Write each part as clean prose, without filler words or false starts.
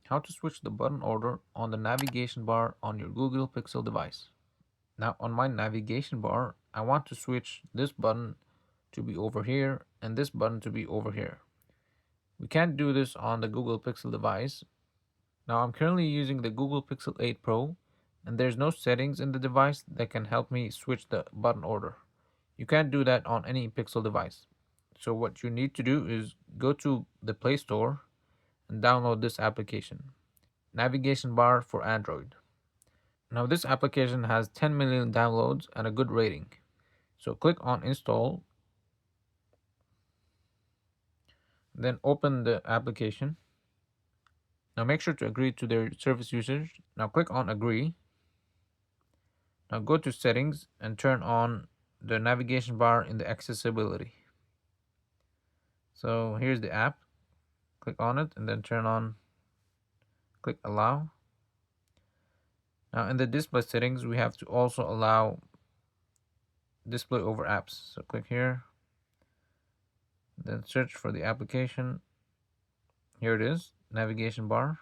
How to switch the button order on the navigation bar on your Google Pixel device. Now on my navigation bar, I want to switch this button to be over here and this button to be over here. We can't do this on the Google Pixel device. Now I'm currently using the Google Pixel 8 Pro and there's no settings in the device that can help me switch the button order. You can't do that on any Pixel device. So what you need to do is go to the Play Store and download this application, Navigation Bar for Android. Now this application has 10 million downloads and a good rating. So click on install, then open the application. Now make sure to agree to their service usage. Now click on agree. Now go to settings and turn on the navigation bar in the accessibility. So here's the app. Click on it and then turn on, click allow. Now in the display settings, we have to also allow display over apps. So click here, then search for the application. Here it is, navigation bar.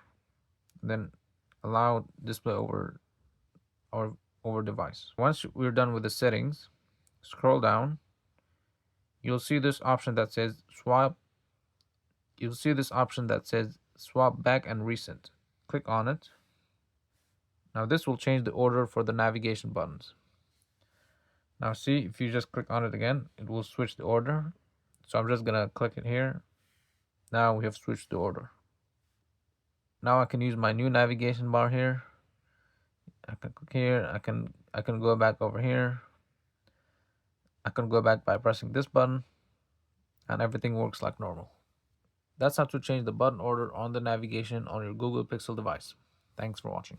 Then allow display over or over device. Once we're done with the settings, scroll down. You'll see this option that says swap. You'll see this option that says swap back and recent. Click on it. Now this will change the order for the navigation buttons. Now see, if you just click on it again, it will switch the order. So I'm just gonna click it here. Now we have switched the order. Now I can use my new navigation bar here. I can click here. I can go back over here. I can go back by pressing this button, and everything works like normal. That's how to change the button order on the navigation on your Google Pixel device. Thanks for watching.